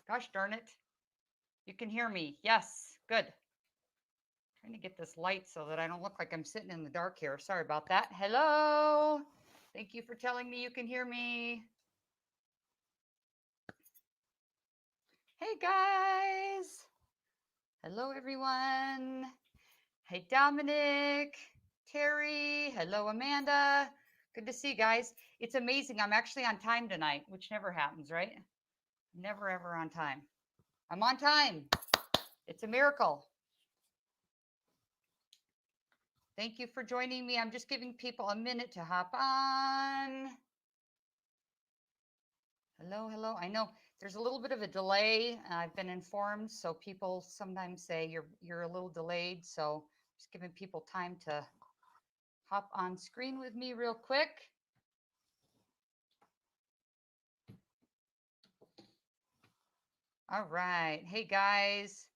Gosh darn it. You can hear me. Yes. Good. Trying to get this light so that I don't look like I'm sitting in the dark here. Sorry about that. Hello. Thank you for telling me you can hear me. Hey guys. Hello everyone. Hey Dominic, Terry. Hello Amanda. Good to see you guys. It's amazing. I'm actually on time tonight, which never happens, right? Never ever on time. I'm on time. It's a miracle. Thank you for joining me. I'm just giving people a minute to hop on. Hello, hello. I know there's a little bit of a delay. I've been informed, so people sometimes say you're a little delayed. So just giving people time to hop on screen with me real quick. All right. Hey guys.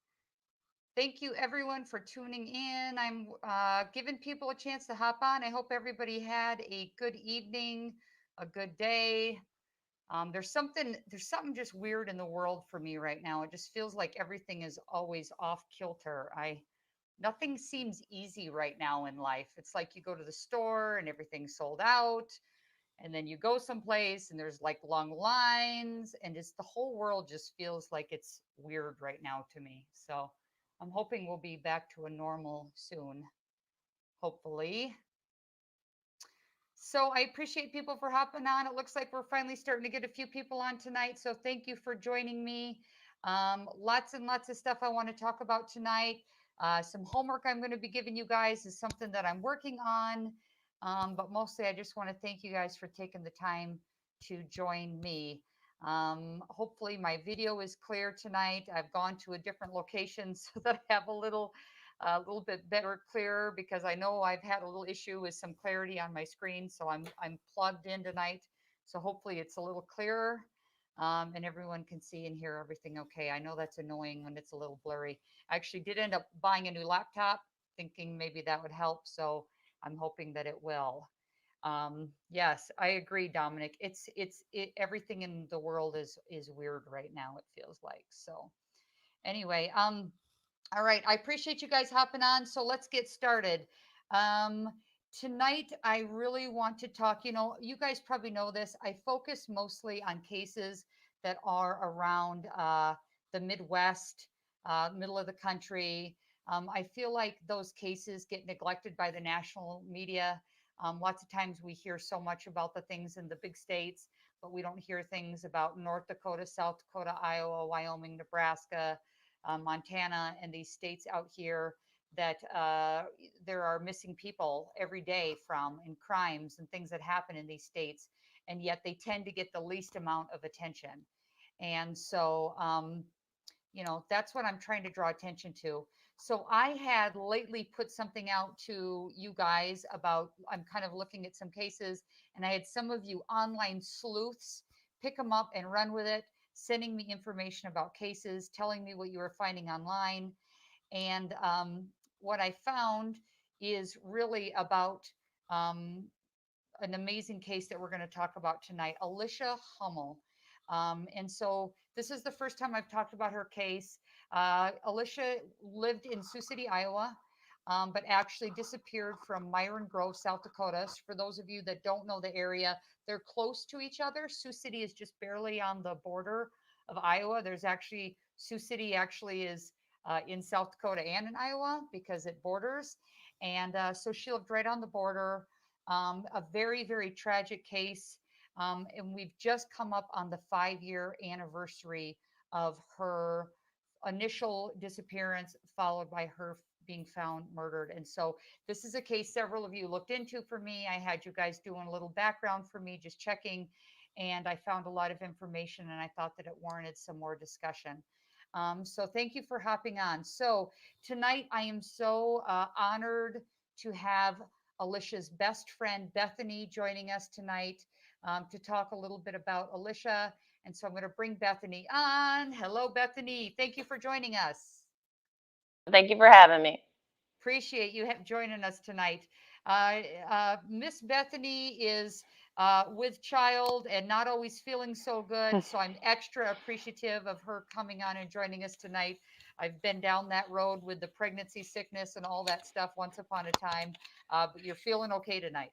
Thank you everyone for tuning in. I'm giving people a chance to hop on. I hope everybody had a good evening, a good day. There's something just weird in the world for me right now. It just feels like everything is always off kilter. Nothing seems easy right now in life. It's like you go to the store and everything's sold out, and then you go someplace and there's like long lines, and it's the whole world just feels like it's weird right now to me. So I'm hoping we'll be back to a normal soon, hopefully. So I appreciate people for hopping on. It looks like we're finally starting to get a few people on tonight. So thank you for joining me. Lots and lots of stuff I want to talk about tonight. Some homework I'm going to be giving you guys is something that I'm working on. But mostly I just want to thank you guys for taking the time to join me. Hopefully my video is clear tonight. I've gone to a different location so that I have a little bit better, clearer, because I know I've had a little issue with some clarity on my screen. So I'm plugged in tonight. So hopefully it's a little clearer, and everyone can see and hear everything okay. I know that's annoying when it's a little blurry. I actually did end up buying a new laptop, thinking maybe that would help. So I'm hoping that it will. Yes, I agree, Dominic. Everything in the world is weird right now, it feels like. So anyway, all right, I appreciate you guys hopping on. So let's get started. Um, Tonight, I really want to talk. You guys probably know this. I focus mostly on cases that are around the Midwest, middle of the country. I feel like those cases get neglected by the national media. Lots of times we hear so much about the things in the big states, but we don't hear things about North Dakota, South Dakota, Iowa, Wyoming, Nebraska, Montana, and these states out here that there are missing people every day from, and crimes and things that happen in these states, and yet they tend to get the least amount of attention. And so, that's what I'm trying to draw attention to. So I had lately put something out to you guys about, I'm kind of looking at some cases, and I had some of you online sleuths pick them up and run with it, sending me information about cases, telling me what you were finding online. And what I found is really about um, an amazing case that we're going to talk about tonight, Alicia Hummel. And so this is the first time I've talked about her case. Alicia lived in Sioux City, Iowa, but actually disappeared from Myron Grove, South Dakota. So for those of you that don't know the area, they're close to each other. Sioux City is just barely on the border of Iowa. There's actually, Sioux City actually is in South Dakota and in Iowa because it borders. And so she lived right on the border. A very, very tragic case. And we've just come up on the 5-year anniversary of her initial disappearance, followed by her being found murdered. And so this is a case several of you looked into for me. I had you guys doing a little background for me, just checking, and I found a lot of information, and I thought that it warranted some more discussion. So thank you for hopping on. So tonight I am so honored to have Alicia's best friend, Bethany, joining us tonight to talk a little bit about Alicia. And so I'm going to bring Bethany on. Hello, Bethany. Thank you for joining us. Thank you for having me. Appreciate you joining us tonight. Miss Bethany is with child and not always feeling so good. So I'm extra appreciative of her coming on and joining us tonight. I've been down that road with the pregnancy sickness and all that stuff once upon a time. But you're feeling okay tonight.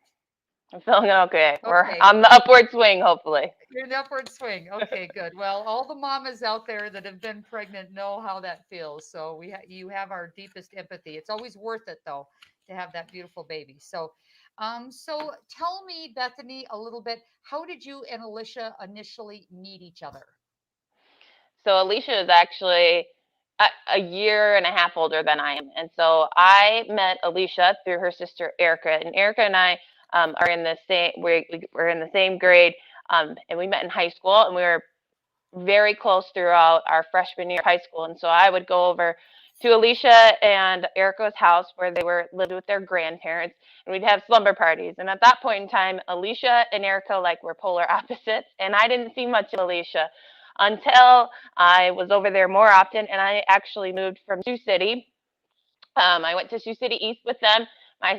I'm feeling okay. We're Okay. on the upward swing, hopefully. You're in the upward swing. Okay, good. Well, all the mamas out there that have been pregnant know how that feels. So you have our deepest empathy. It's always worth it though to have that beautiful baby. So tell me, Bethany, a little bit. How did you and Alicia initially meet each other? So Alicia is actually a year and a half older than I am. And so I met Alicia through her sister Erica. And Erica and I are in the same, we're in the same grade. And we met in high school, and we were very close throughout our freshman year of high school. And so I would go over to Alicia and Erica's house where they were lived with their grandparents, and we'd have slumber parties. And at that point in time, Alicia and Erica like were polar opposites, and I didn't see much of Alicia until I was over there more often, and I actually moved from Sioux City. I went to Sioux City East with them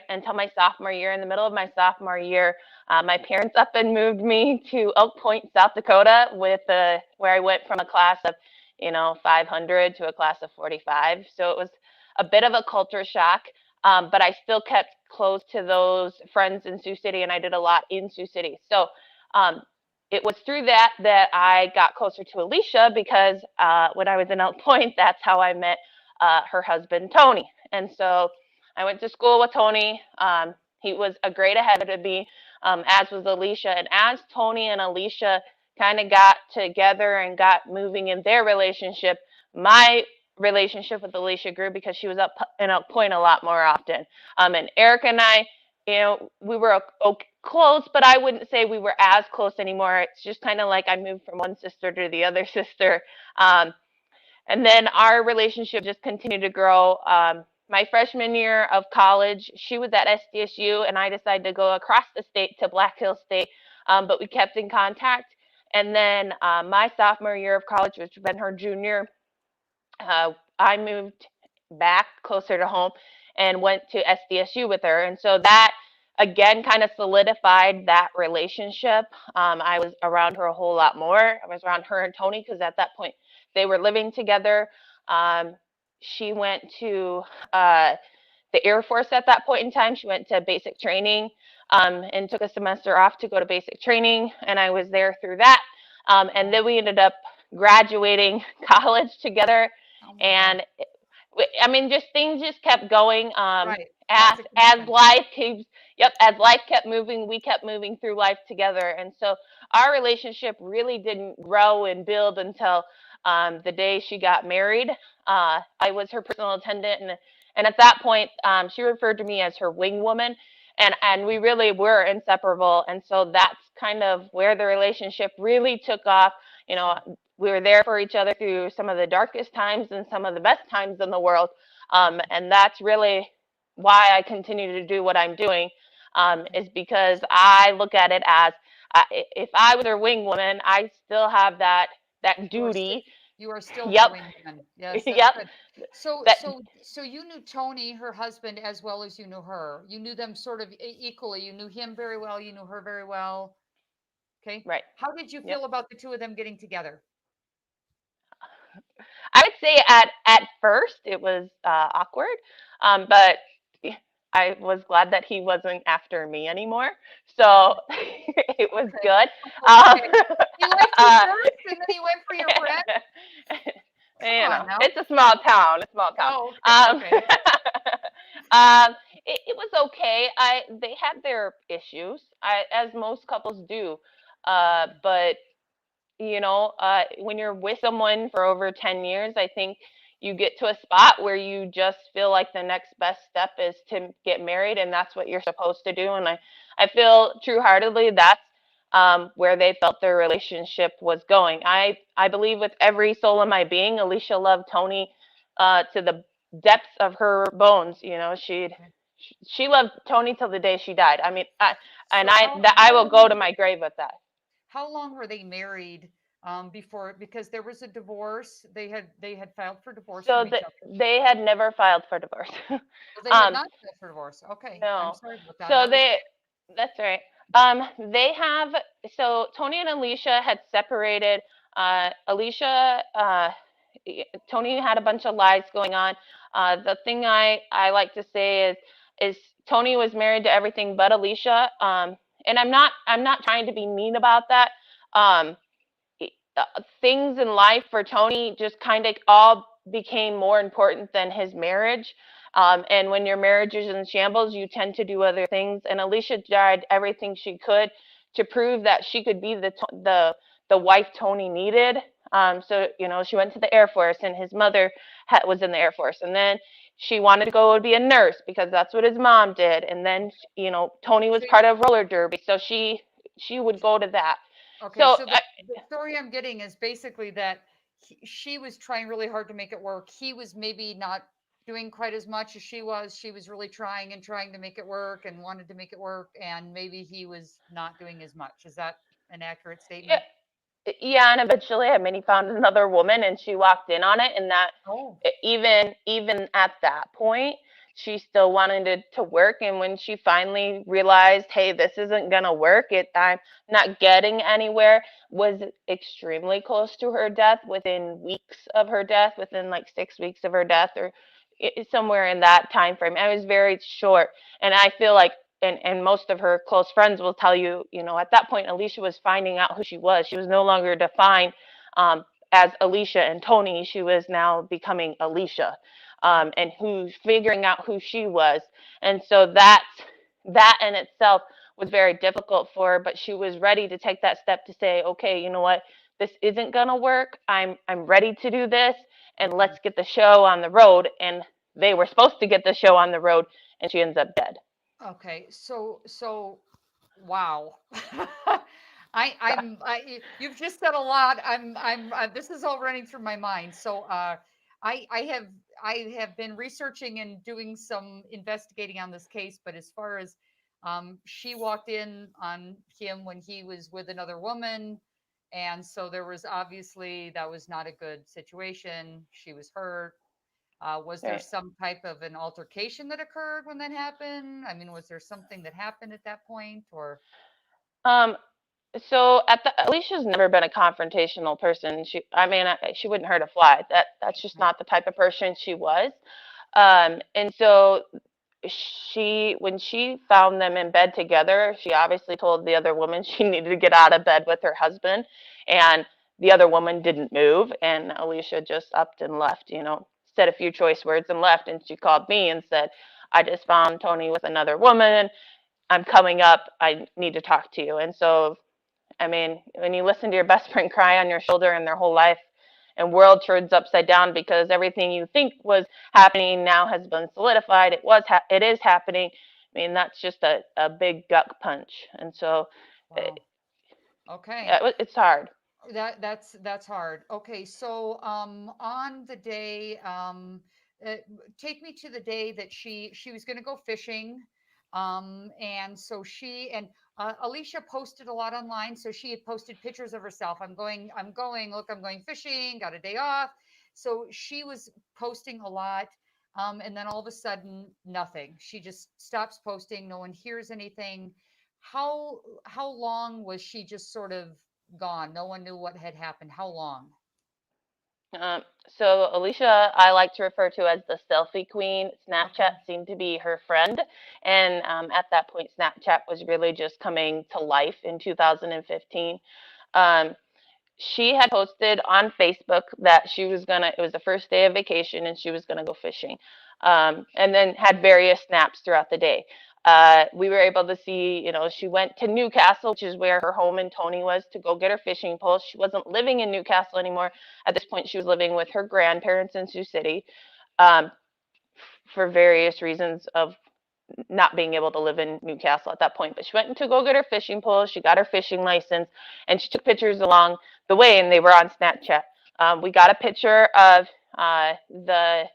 until my sophomore year. In the middle of my sophomore year, my parents up and moved me to Elk Point, South Dakota, where I went from a class of, 500 to a class of 45. So it was a bit of a culture shock, but I still kept close to those friends in Sioux City, and I did a lot in Sioux City. So um, it was through that I got closer to Alicia because when I was in Elk Point, that's how I met her husband, Tony. And so I went to school with Tony. He was a grade ahead of me, as was Alicia. And as Tony and Alicia kind of got together and got moving in their relationship, my relationship with Alicia grew because she was up in Elk Point a lot more often. And Eric and I, we were close, but I wouldn't say we were as close anymore. It's just kind of like I moved from one sister to the other sister. And then our relationship just continued to grow. My freshman year of college, she was at SDSU, and I decided to go across the state to Black Hills State, but we kept in contact. And then my sophomore year of college, which had been her junior, I moved back closer to home and went to SDSU with her. And so that again kind of solidified that relationship. I was around her a whole lot more. I was around her and Tony because at that point they were living together. She went to the Air Force at that point in time. She went to basic training, and took a semester off to go to basic training, and I was there through that. And then we ended up graduating college together, Oh my God. and I mean, just things just kept going. Right. Lots As of as connection. life keeps, yep, as life kept moving, we kept moving through life together, and so our relationship really didn't grow and build until the day she got married. I was her personal attendant, and at that point, she referred to me as her wing woman, and we really were inseparable, and so that's kind of where the relationship really took off. You know, we were there for each other through some of the darkest times and some of the best times in the world. And that's really why I continue to do what I'm doing, is because I look at it as if I was her wing woman, I still have that You are still duty. you are still her Yep, wingman. Yes, that's yep. good. So That so so you knew Tony, her husband, as well as you knew her. You knew them sort of equally. You knew him very well. You knew her very well. Okay. right. How did you Yep. feel about the two of them getting together? I would say at first it was awkward, but I was glad that he wasn't after me anymore. So Okay. it was Okay. good. Um, Okay. He left you uh, first, and then he went for your friend. Come on now. it's a small town, a small town. Oh, okay. Um, Okay. um, it was okay. They had their issues, as most couples do. But when you're with someone for over 10 years, I think you get to a spot where you just feel like the next best step is to get married, and that's what you're supposed to do. And I feel true heartedly that's where they felt their relationship was going. I believe with every soul in my being, Alicia loved Tony to the depths of her bones. She loved Tony till the day she died. I mean, So I how will go long to my grave with that. were they married before, because there was a divorce. They had filed for divorce So from each that other. they had never filed for divorce. Well, they had um, not filed for divorce. Okay. I'm no. sorry about that. So That was they, that's right. They have, so Tony and Alicia had separated. Alicia, Tony had a bunch of lies going on. The thing I like to say is Tony was married to everything but Alicia. And I'm not trying to be mean about that. Um, Things in life for Tony just kind of all became more important than his marriage. And when your marriage is in shambles, you tend to do other things. And Alicia tried everything she could to prove that she could be the wife Tony needed. So she went to the Air Force, and his mother was in the Air Force, and then she wanted to go be a nurse because that's what his mom did. And then Tony was So part of roller derby, so she would go to that. okay, So so the story I'm getting is basically that she was trying really hard to make it work. He was maybe not doing quite as much as she was. She was really trying and trying to make it work and wanted to make it work, and maybe he was not doing as much. Is that an accurate yeah, statement? yeah, and eventually, I mean, he found another woman, and she walked in on it, and that Oh, even at that point, she still wanted it to work. And when she finally realized, hey, this isn't gonna work, I'm not getting anywhere, was extremely close to her death, within weeks of her death, within like 6 weeks of her death, or somewhere in that time frame. It was very short, and I feel like. And most of her close friends will tell you, at that point, Alicia was finding out who she was. She was no longer defined um, as Alicia and Tony. She was now becoming Alicia, and who's figuring out who she was. And so that in itself was very difficult for her, but she was ready to take that step to say, okay, you know what, this isn't gonna work. I'm ready to do this, and okay. let's get the show on the road. And they were supposed to get the show on the road, and she ends up dead. Okay, so wow. You've just said a lot. This is all running through my mind. So I have I have been researching and doing some investigating on this case, but as far as she walked in on him when he was with another woman, and so there was obviously that was not a good situation. She was hurt. Was there Right. some type of an altercation that occurred when that happened? I mean, was there something that happened at that point, or Um, So Alicia's never been a confrontational person. I mean, she wouldn't hurt a fly. That's just okay, not the type of person she was. And so when she found them in bed together, she obviously told the other woman she needed to get out of bed with her husband, and the other woman didn't move, and Alicia just upped and left. Said a few choice words and left, and she called me and said, "I just found Tony with another woman. I'm coming up. I need to talk to you." And so I mean, when you listen to your best friend cry on your shoulder and their whole life and world turns upside down because everything you think was happening now has been solidified, it is happening. I mean, that's just a big gut punch. And so wow, it, okay. it's hard. That's hard. Okay, so on the day, uh, take me to the day that she was going to go fishing, and so she and Alicia posted a lot online. So she had posted pictures of herself. I'm going. Look, I'm going fishing. Got a day off. So she was posting a lot, and then all of a sudden, nothing. She just stops posting. No one hears anything. How long was she just sort of gone? No one knew what had happened. How long? Um, so Alicia, I like to refer to as the selfie queen. Okay. Snapchat seemed to be her friend, and at that point, Snapchat was really just coming to life in 2015. Um, she had posted on Facebook that it was the first day of vacation and she was gonna go fishing, and then had various snaps throughout the day. We were able to see, she went to Newcastle, which is where her home in Tony was, to go get her fishing poles. She wasn't living in Newcastle anymore. At this point, she was living with her grandparents in Sioux City, um, for various reasons of not being able to live in Newcastle at that point. But she went to go get her fishing pole. She got her fishing license, and she took pictures along the way, and they were on Snapchat. We got a picture of the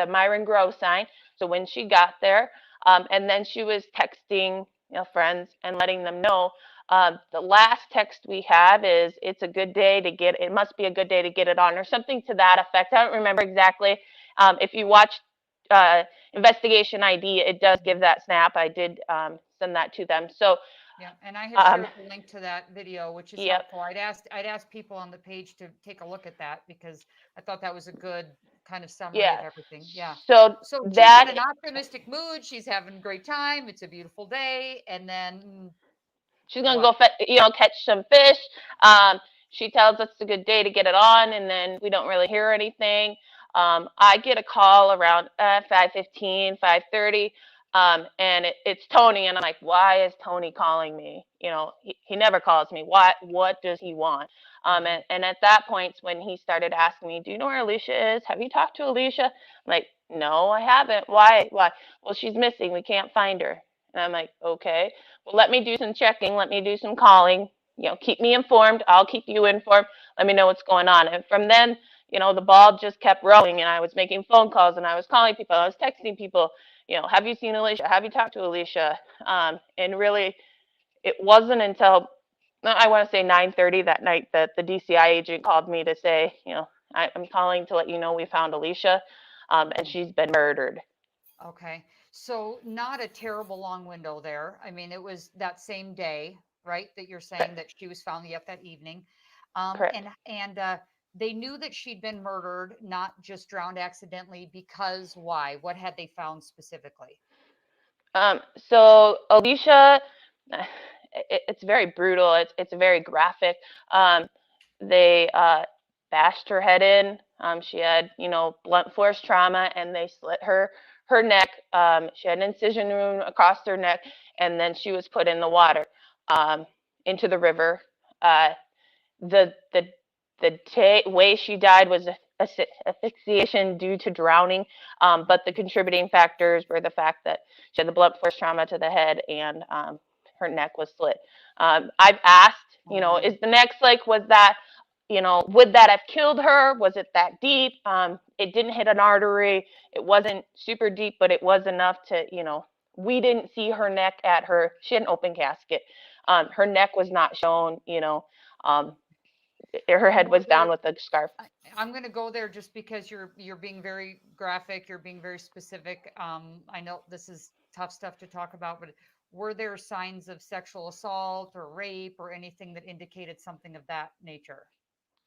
Myron Grove sign. So when she got there, and then she was texting friends and letting them know. The last text we have is, "It's a good day to get. It must be a good day to get it on," or something to that effect. I don't remember exactly. If you watch uh, Investigation ID, it does give that snap. I did send that to them. So Yeah, and I have Um, shared the link to that video, which is yep, helpful. I'd ask people on the page to take a look at that because I thought that was a good kind of summary of yeah. everything. Yeah. So So she's in that an optimistic mood. She's having a great time. It's a beautiful day. And then she's gonna what? go, catch some fish. Um, she tells us it's a good day to get it on, and then we don't really hear anything. I get a call around 5:15, 5:30, and it's Tony, and I'm like, why is Tony calling me? He never calls me. What does he want? Mhm. And at that point, when he started asking me, do you know where Alicia is? Have you talked to Alicia? I'm like, no, I haven't. Why? Why? Well, she's missing. We can't find her. And I'm like, okay. Well, let me do some checking. Let me do some calling. Keep me informed. I'll keep you informed. Let me know what's going on. And from then, the ball just kept rolling, and I was making phone calls, and I was calling people. I was texting people. Have you seen Alicia? Have you talked to Alicia? And really, it wasn't until I want to say 9:30 that night that the DCI agent called me to say, I'm calling to let you know we found Alicia, and Mhm. she's been murdered. Okay. So not a terrible long window there. I mean, it was that same day, right, that you're saying Correct. that she was found yet that evening. Correct. And they knew that she'd been murdered, not just drowned accidentally, because why? What had they found specifically? So Alicia, it's very brutal. It's very graphic. Um, they bashed her head in. She had, blunt force trauma, and they slit her neck. She had an incision wound across her neck, and then she was put in the water, um, into the river. Uh, the way she died was asphyxiation due to drowning, but the contributing factors were the fact that she had the blunt force trauma to the head, and her neck was slit. I've asked, Oh my. is the neck like, was that, would that have killed her? Was it that deep? It didn't hit an artery. It wasn't super deep, but it was enough to, we didn't see her neck at her. She had an open casket. Her neck was not shown, um, her You head know, was down with a scarf. I, I'm going to go there just because you're being very graphic, you're being very specific. I know this is tough stuff to talk about, but were there signs of sexual assault or rape or anything that indicated something of that nature?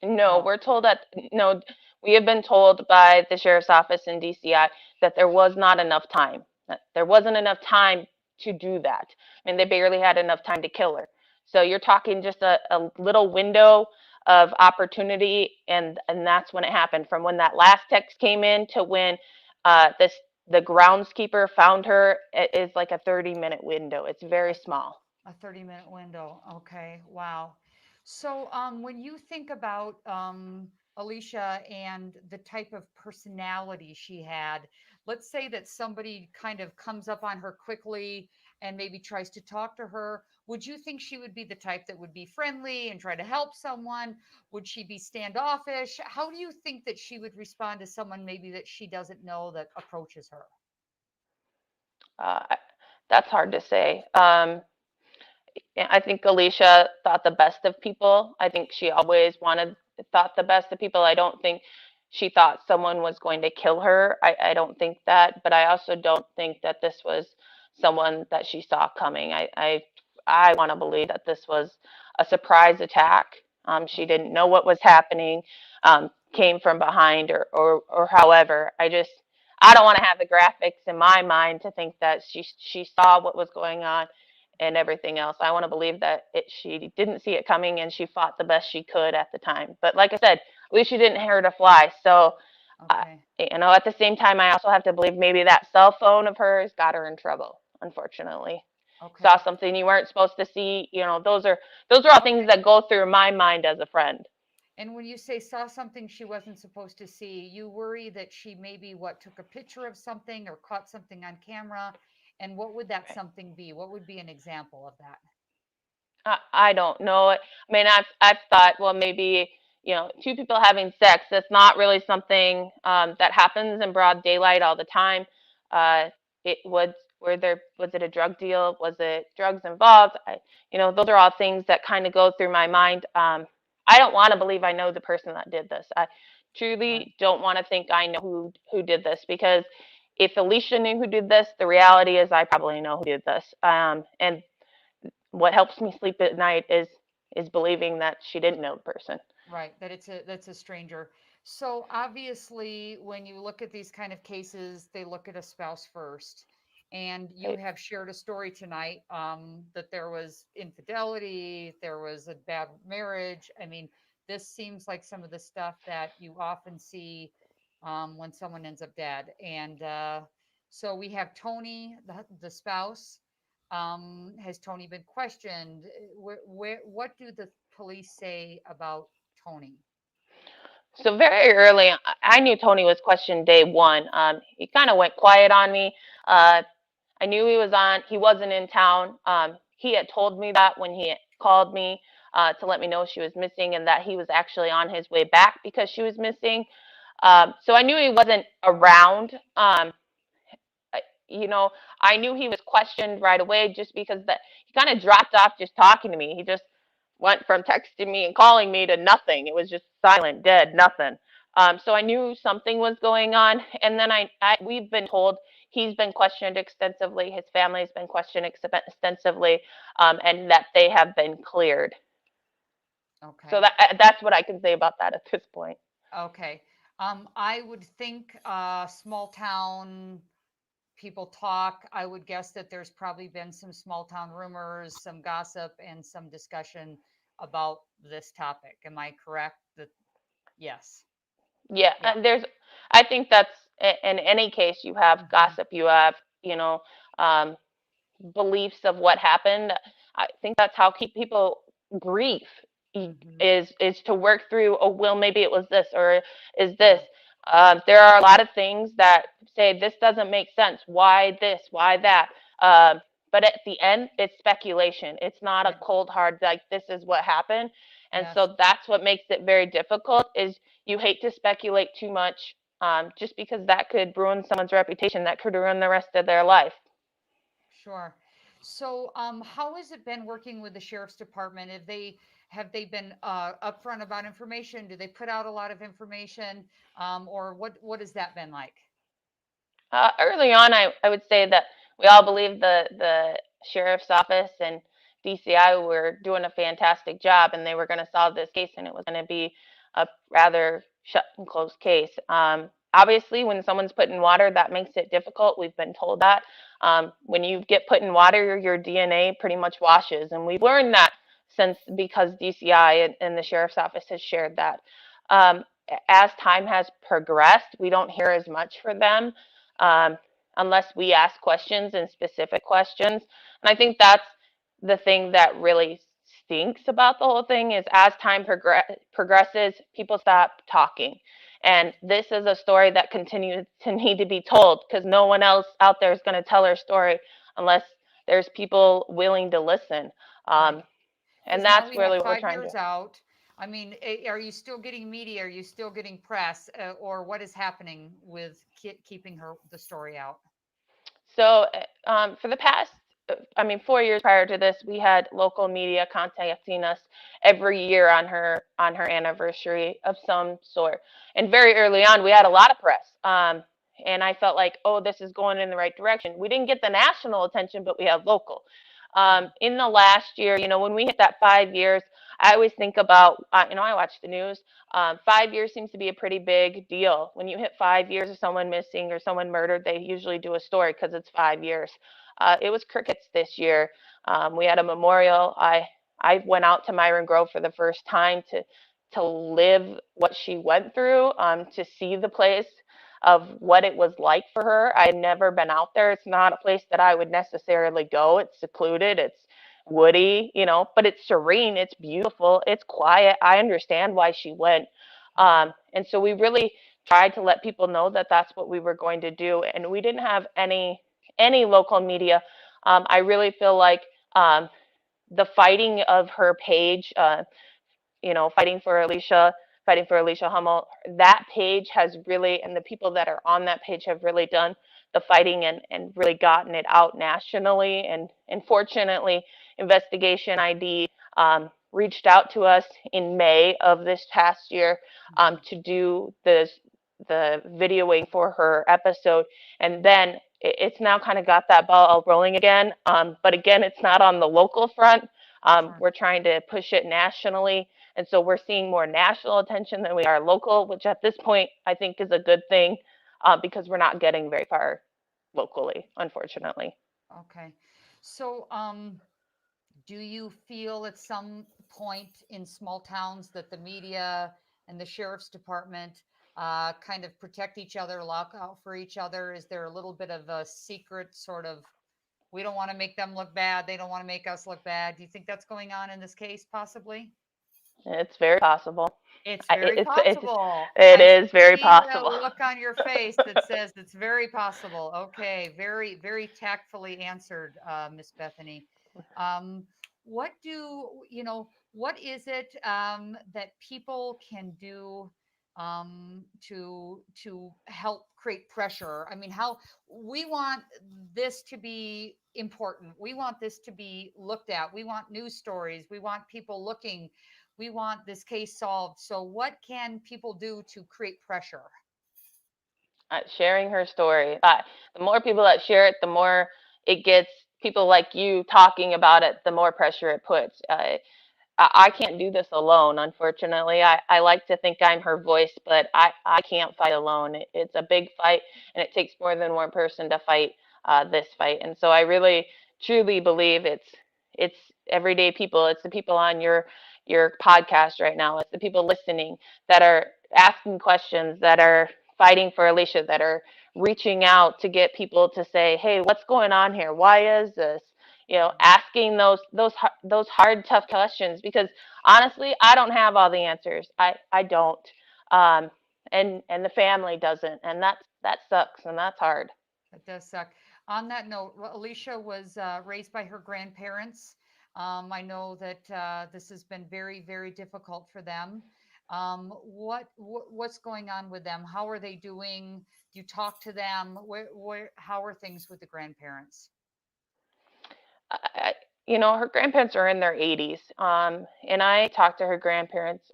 No, No. we're told that no, we have been told by the sheriff's office in DCI that there was not enough time. That there wasn't enough time to do that. I mean, they barely had enough time to kill her. So you're talking just a little window of opportunity, and that's when it happened. From when that last text came in to when this the groundskeeper found her, it is like a 30-minute window. It's very A, small. a 30-minute window. Okay. Wow. So, when you think about Alicia and the type of personality she had, let's say that somebody kind of comes up on her quickly and maybe tries to talk to her. Would you think she would be the type that would be friendly and try to help someone? Would she be standoffish? How do you think that she would respond to someone maybe that she doesn't know that approaches her? Uh, that's hard to say. Yeah, I think Alicia thought the best of people. I think she always thought the best of people. I don't think she thought someone was going to kill her. I don't think that, but I also don't think that this was someone that she saw coming. I want to believe that this was a surprise attack. She didn't know what was happening, came from behind, or however. I don't want to have the graphics in my mind to think that she saw what was going on and everything else. I want to believe that she didn't see it coming, and she fought the best she could at the time. But like I said, at least she didn't hurt a fly. So, uh, Okay. at the same time, I also have to believe maybe that cell phone of hers got her in trouble. Unfortunately, saw Okay. something you weren't supposed to see. Those are all things Okay. that go through my mind as a friend. And when you say saw something she wasn't supposed to see, you worry that she maybe what took a picture of something or caught something on camera. And what would that Right. something be? What would be an example of that? I don't know. I mean, I've thought, well, maybe two people having sex. That's not really something that happens in broad daylight all the time. It was was it a drug deal? Was it drugs involved? Those are all things that kind of go through my mind. I don't want to believe I know the person that did this. I Right. truly don't want to think I know who did this, because if Alicia knew who did this, the reality is I probably know who did this. And what helps me sleep at night is believing that she didn't know the person. Right, that that's a stranger. So obviously, when you look at these kind of cases, they look at a spouse first. And you Right. have shared a story tonight, that there was infidelity, there was a bad marriage. I mean, this seems like some of the stuff that you often see, when someone ends up dead. And so we have Tony, the spouse. Has Tony been questioned? What do the police say about Tony? So very early, I knew Tony was questioned day one. He kind of went quiet on me. Uh, I knew he wasn't in town. He had told me that when he called me to let me know she was missing and that he was actually on his way back because she was missing. So I knew he wasn't around. I- you know, I knew he was questioned right away just because that he kind of dropped off just talking to me. He just went from texting me and calling me to nothing. It was just silent, dead, nothing. So I knew something was going on. And then we've been told he's been questioned extensively. His family's been questioned extensively, and that they have been cleared. So Okay. that's what I can say about that at this point. Okay. I would think, small town people talk. I would guess that there's probably been some small town rumors, some gossip, and some discussion about this topic. Am I correct? That yes. Yeah, Yeah. and I think that's in any case you have Hmm. gossip, you have, you know, um, beliefs of what happened. I think that's how keep people grief Hmm. is to work through. Oh, well, maybe it was this or is Yeah. this. There are a lot of things that say this doesn't make sense. Why this? Why that? Um, but at the end, it's speculation. It's not a Yeah. cold hard like this is what happened. And Yes. so that's what makes it very difficult. Is you hate to speculate too much, just because that could ruin someone's reputation. That could ruin the rest of their life. Sure. So, how has it been working with the sheriff's department? Have they been upfront about information? Do they put out a lot of information, or what has that been like? Early on, I would say that we all believed the sheriff's office and DCI were doing a fantastic job, and they were going to solve this case, and it was going to be a rather shut and closed case. Obviously, when someone's put in water, that makes it difficult. We've been told that when you get put in water, your DNA pretty much washes, and we've learned that since because DCI and the sheriff's office has shared that. Um, as time has progressed, we don't hear as much for them um, unless we ask questions and specific questions. And I think that's the thing that really stinks about the whole thing is as time progresses, people stop talking. And this is a story that continues to need to be told because no one else out there is going to tell her story unless there's people willing to listen. Right. Um, and Because now that's we have really what we're five trying to years do. out. I mean, are you still getting media? Are you still getting press, or what is happening with keeping the story out? So, for the past, 4 years prior to this, we had local media contacting us every year on her anniversary of some sort. And very early on, we had a lot of press. And I felt like, oh, this is going in the right direction. We didn't get the national attention, but we had local. Yeah. In the last year, when we hit that 5 years, I always think about, I watch the news. 5 years seems to be a pretty big deal. When you hit 5 years of someone missing or someone murdered, they usually do a story because it's 5 years. It was crickets this year. We had a memorial. I went out to Myron Grove for the first time to live what she went through, to see the place of what it was like for her. I had never been out there. It's not a place that I would necessarily go. It's secluded. It's woody, but it's serene, it's beautiful, it's quiet. I understand why she went. Hmm. And so we really tried to let people know that that's what we were going to do. And we didn't have any local media. I really feel like the fighting of her page, fighting for Alicia, fighting for Alicia Hummel. That page has really, and the people that are on that page have really done the fighting and really gotten it out nationally. And fortunately, Investigation ID reached out to us in May of this past year Hmm. to do the videoing for her episode. And then it's now kind of got that ball rolling again. But again, it's not on the local front. Sure. We're trying to push it nationally. And so we're seeing more national attention than we are local, which at this point I think is a good thing, because we're not getting very far locally, unfortunately. Okay. So, do you feel at some point in small towns that the media and the sheriff's department kind of protect each other, look out for each other? Is there a little bit of a secret sort of, we don't want to make them look bad, they don't want to make us look bad? Do you think that's going on in this case, possibly? It's very possible. It's very It's possible. it I is very see the possible. look on your face that says it's very possible. Okay, very, very tactfully answered, Miss Bethany. Um, what do you know? What is it that people can do to help create pressure? I mean, how we want this to be important. We want this to be looked at. We want news stories. We want people looking, we want this case solved. So, what can people do to create pressure? Sharing her story. The more people that share it, the more it gets people like you talking about it, the more pressure it puts. I can't do this alone, unfortunately. I like to think I'm her voice, but I can't fight alone. It's a big fight, and it takes more than one person to fight this fight. And so I really, truly believe it's everyday people. It's the people on your podcast right now. It's the people listening that are asking questions, that are fighting for Alicia, that are reaching out to get people to say, "Hey, what's going on here? Why is this?" Asking those hard, tough questions, because honestly, I don't have all the answers. I don't, um, and the family doesn't, and that sucks, and that's hard. That does suck. On that note, Alicia was raised by her grandparents. I know that this has been very, very difficult for them. What's going on with them? How are they doing? Do you talk to them? How are things with the grandparents? I, her grandparents are in their 80s, and I talk to her grandparents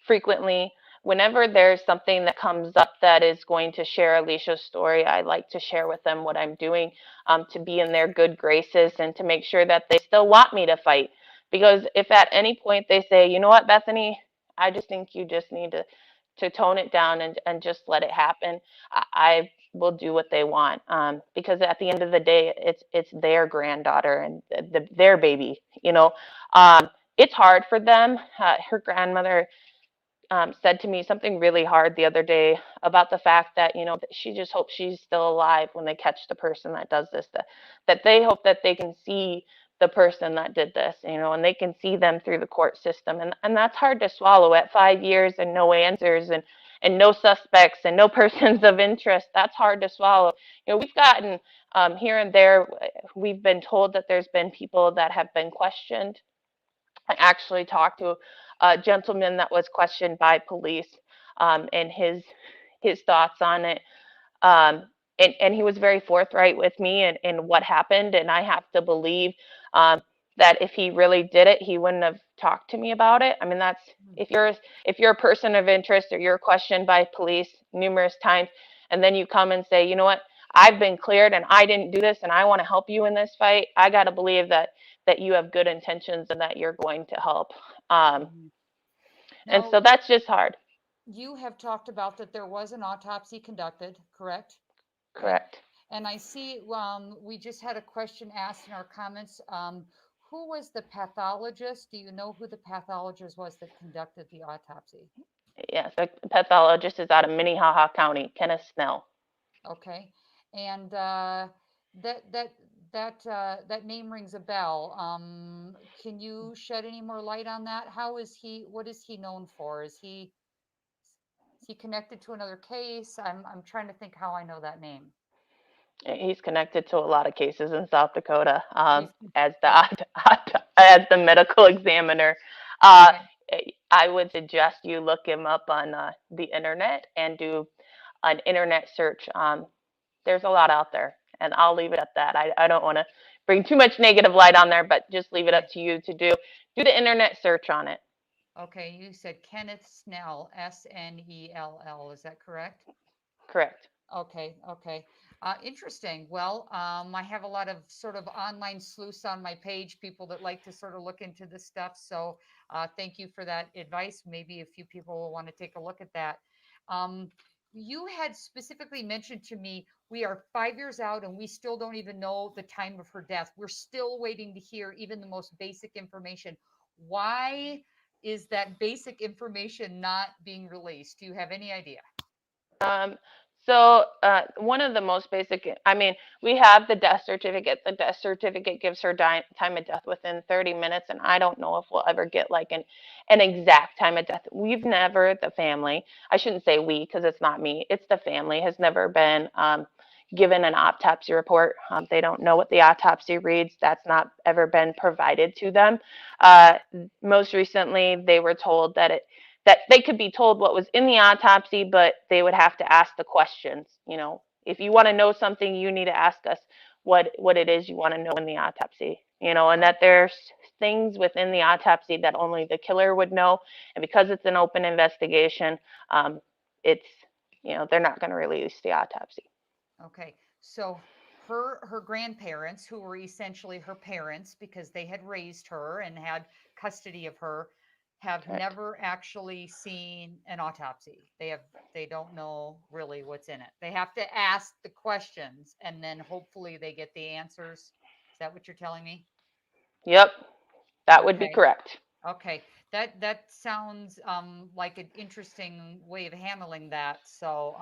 frequently. Whenever there's something that comes up that is going to share Alicia's story, I like to share with them what I'm doing, to be in their good graces and to make sure that they still want me to fight. Because if at any point they say, you know what, Bethany, I just think you just need to tone it down and just let it happen, I will do what they want, because at the end of the day, it's their granddaughter and their baby. It's hard for them. Her grandmother said to me something really hard the other day about the fact that that she just hopes she's still alive when they catch the person that does this. That they hope that they can see the person that did this, and they can see them through the court system, and that's hard to swallow at 5 years and no answers and no suspects and no persons of interest. That's hard to swallow. We've gotten, here and there, we've been told that there's been people that have been questioned. I actually talked to a gentleman that was questioned by police, and his thoughts on it. Um, and he was very forthright with me and what happened. And I have to believe, um, that if he really did it, he wouldn't have talked to me about it. I mean, that's Mhm. if you're a person of interest or you're questioned by police numerous times, and then you come and say, you know what, I've been cleared and I didn't do this and I want to help you in this fight. I got to believe that you have good intentions and that you're going to help. Um, Mhm. and Now, so that's just hard. you have talked about that there was an autopsy conducted, correct? Right. Correct. And I see we just had a question asked in our comments. Who was the pathologist? Do you know who the pathologist was that conducted the autopsy? Yes, a pathologist is out of Minnehaha County, Kenneth Snell. Okay. And that that that name rings a bell. Can you shed any more light on that? How is he? What is he known for? Is he connected to another case? I'm trying to think how I know that name. He's connected to a lot of cases in South Dakota, He's as the okay. as the medical examiner. Uh, Okay. I would suggest you look him up on the internet and do an internet search. There's a lot out there, and I'll leave it at that. I don't want to bring too much negative light on there, but just leave it up Okay. to you to do the internet search on it. Okay. You said Kenneth Snell, Snell. Is that correct? Correct. Okay. Okay. Interesting. Well, I have a lot of sort of online sleuths on my page, people that like to sort of look into this stuff. So thank you for that advice. Maybe a few people will want to take a look at that. Um, you had specifically mentioned to me, we are 5 years out and we still don't even know the time of her death. We're still waiting to hear even the most basic information. Why is that basic information not being released? Do you have any idea? Um, so one of the most basic, I mean, we have the death certificate. The death certificate gives her time of death within 30 minutes, and I don't know if we'll ever get like an exact time of death. We've never, the family, I shouldn't say we because it's not me, it's the family, has never been given an autopsy report. They don't know what the autopsy reads. That's not ever been provided to them. Uh, Most recently, they were told that they could be told what was in the autopsy, but they would have to ask the questions. You know, if you want to know something, you need to ask us what it is you want to know in the autopsy. You know, and Oh, that there's things within the autopsy that only the killer would know, and because it's an open investigation, it's they're not going to release the autopsy. okay. So her grandparents, who were essentially her parents because they had raised her and had custody of her, have Correct. never actually seen an autopsy. They don't know really what's in it. They have to ask the questions and then hopefully they get the answers. Is that what you're telling me? Yep, that would be Okay. correct. Okay, that sounds like an interesting way of handling that. So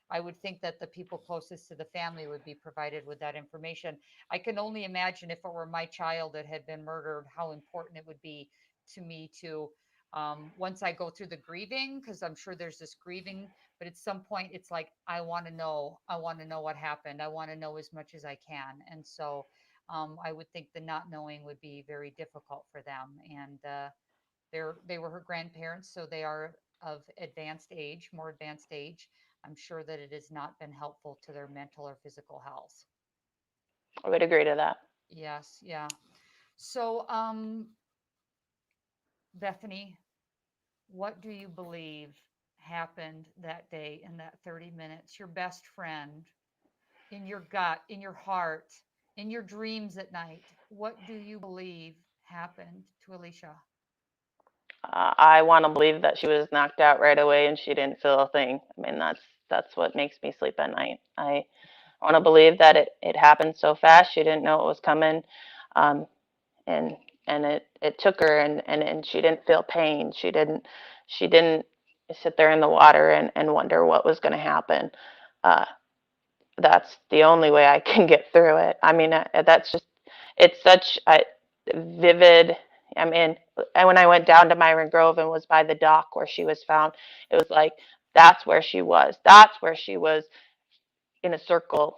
I would think that the people closest to the family would be provided with that information. I can only imagine if it were my child that had been murdered, how important it would be to me to once I go through the grieving, because I'm sure there's this grieving, but at some point it's like I want to know. I want to know what happened. I want to know as much as I can, and so I would think the not knowing would be very difficult for them. And they were her grandparents, so they are of advanced age, more advanced age. I'm sure that it has not been helpful to their mental or physical health. I would agree to that. Yes, yeah. So, Bethany, what do you believe happened that day in that 30 minutes? Your best friend, in your gut, in your heart, in your dreams at night, what do you believe happened to Alicia? I want to believe that she was knocked out right away and she didn't feel a thing. I mean, that's what makes me sleep at night. I want to believe that it happened so fast she didn't know it was coming, um, and it took her and she didn't feel pain. She didn't sit there in the water and wonder what was going to happen. Uh, that's the only way I can get through it. I mean, that's just it's such a vivid. I mean, and when I went down to Myron Grove and was by the dock where she was found, it was like that's where she was. That's where she was in a circle,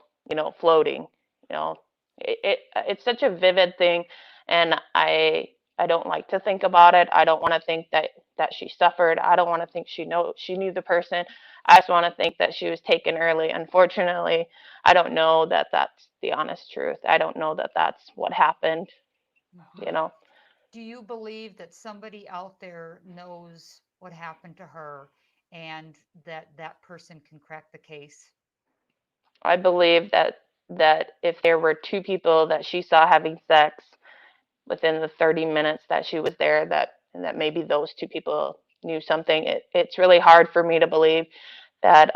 floating. You know, it's such a vivid thing, and I don't like to think about it. I don't want to think that she suffered. I don't want to think she knew the person. I just want to think that she was taken early. Unfortunately, I don't know that that's the honest truth. I don't know that that's what happened. You Mhm. know, Do you believe that somebody out there knows what happened to her and that that person can crack the case? I believe that if there were two people that she saw having sex within the 30 minutes that she was there, that maybe those two people knew something. It's really hard for me to believe that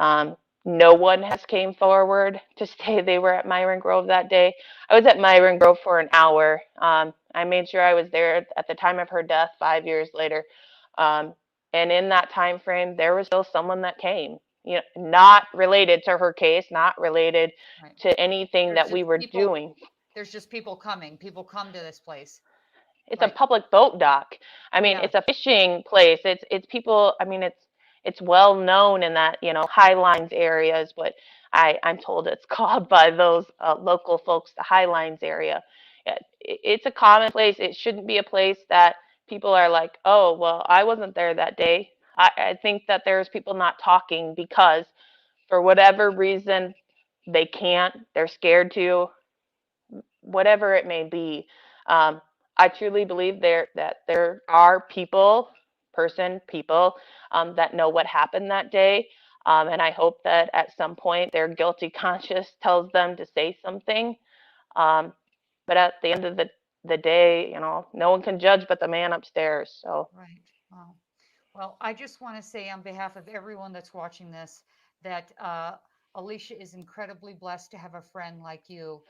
no one has came forward to say they were at Myron Grove that day. I was at Myron Grove for an hour. I made sure I was there at the time of her death 5 years later. Um, and in that time frame, there was still someone that came, not related to her case, not related Right. to anything There's that we just were people, doing. there's just people coming. People come to this place. It's a Right. public boat dock. I mean, Yeah. it's a fishing place. It's people. I mean, it's well known in that Highlines areas, but I'm told it's called by those local folks the Highlines area. It's a common place. It shouldn't be a place that people are like, oh, well, I wasn't there that day. I think that there's people not talking because for whatever reason they can't. They're scared to whatever it may be. Um, I truly believe that there are people that know what happened that day. And I hope that at some point their guilty conscience tells them to say something. Um, but at the end of the day, no one can judge but the man upstairs. So Right. Wow. Well, I just want to say on behalf of everyone that's watching this that Alicia is incredibly blessed to have a friend like you.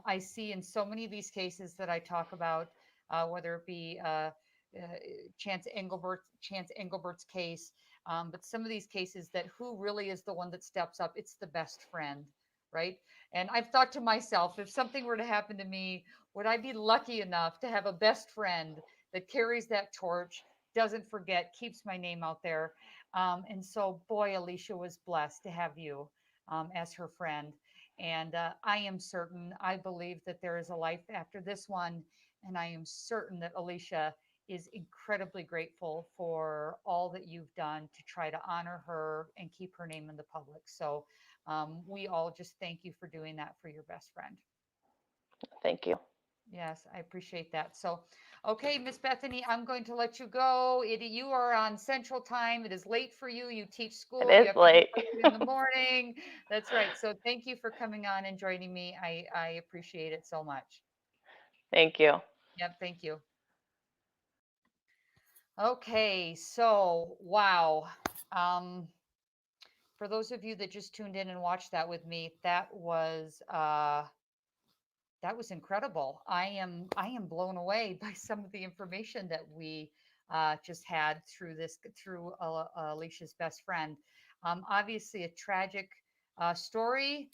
I see in so many of these cases that I talk about, whether it be Chance Engelbert's case, but some of these cases that who really is the one that steps up? It's the best friend, right? And I've thought to myself, if something were to happen to me, would I be lucky enough to have a best friend that carries that torch, doesn't forget, keeps my name out there. And so, boy, Alicia was blessed to have you as her friend. And I am certain, I believe that there is a life after this one. And I am certain that Alicia is incredibly grateful for all that you've done to try to honor her and keep her name in the public. So we all just thank you for doing that for your best friend. thank you. Yes, I appreciate that. So, okay, Miss Bethany, I'm going to let you go. You are on Central Time. It is late for you. You teach It school. You is have to get late. up in the morning. That's right. So, thank you for coming on and joining me. I appreciate it so much. Thank you. Yep, thank you. Okay, so wow. Um, for those of you that just tuned in and watched that with me, that was incredible. I am blown away by some of the information that we just had through Alicia's best friend. Obviously, a tragic story,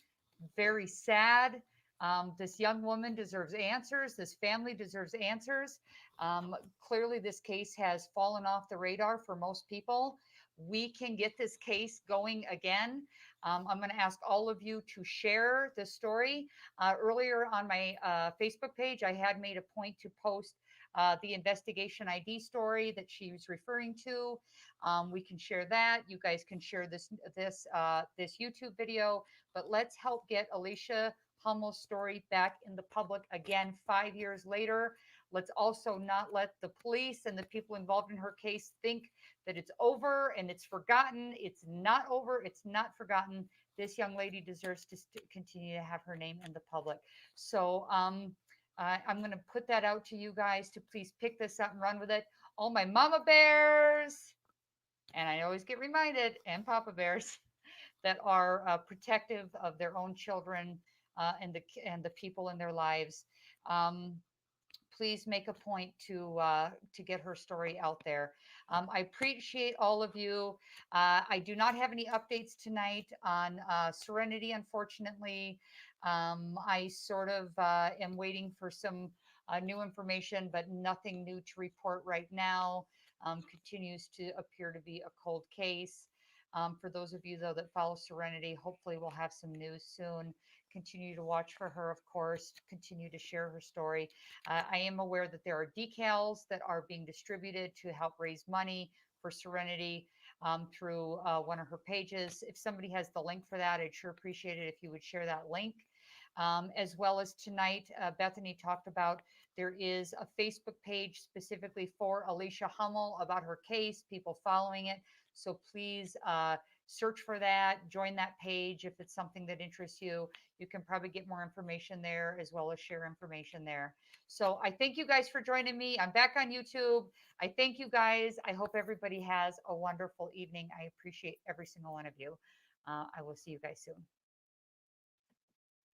very sad. This young woman deserves answers. This family deserves answers. Clearly, this case has fallen off the radar for most people. We can get this case going again. I'm going to ask all of you to share this story. Earlier on my Facebook page, I had made a point to post the investigation ID story that she was referring to. We can share that. You guys can share this YouTube video. But let's help get Alicia Hummel's story back in the public again 5 years later. Let's also not let the police and the people involved in her case think that it's over and it's forgotten. It's not over. It's not forgotten. This young lady deserves to continue to have her name in the public. So I'm going to put that out to you guys to please pick this up and run with it. All my mama bears, and I always get reminded, and papa bears that are protective of their own children and the people in their lives. Um, Please make a point to get her story out there. I appreciate all of you. I do not have any updates tonight on Serenity, unfortunately. I sort of am waiting for some new information, but nothing new to report right now. Continues to appear to be a cold case. For those of you, though, that follow Serenity, hopefully we'll have some news soon. Continue to watch for her, of course, continue to share her story. I am aware that there are decals that are being distributed to help raise money for Serenity through one of her pages. If somebody has the link for that, I'd sure appreciate it if you would share that link. As well as tonight, Bethany talked about there is a Facebook page specifically for Alicia Hummel about her case, people following it. So please search for that, join that page if it's something that interests you. You can probably get more information there as well as share information there. So I thank you guys for joining me. I'm back on YouTube. I thank you guys. I hope everybody has a wonderful evening. I appreciate every single one of you. I will see you guys soon.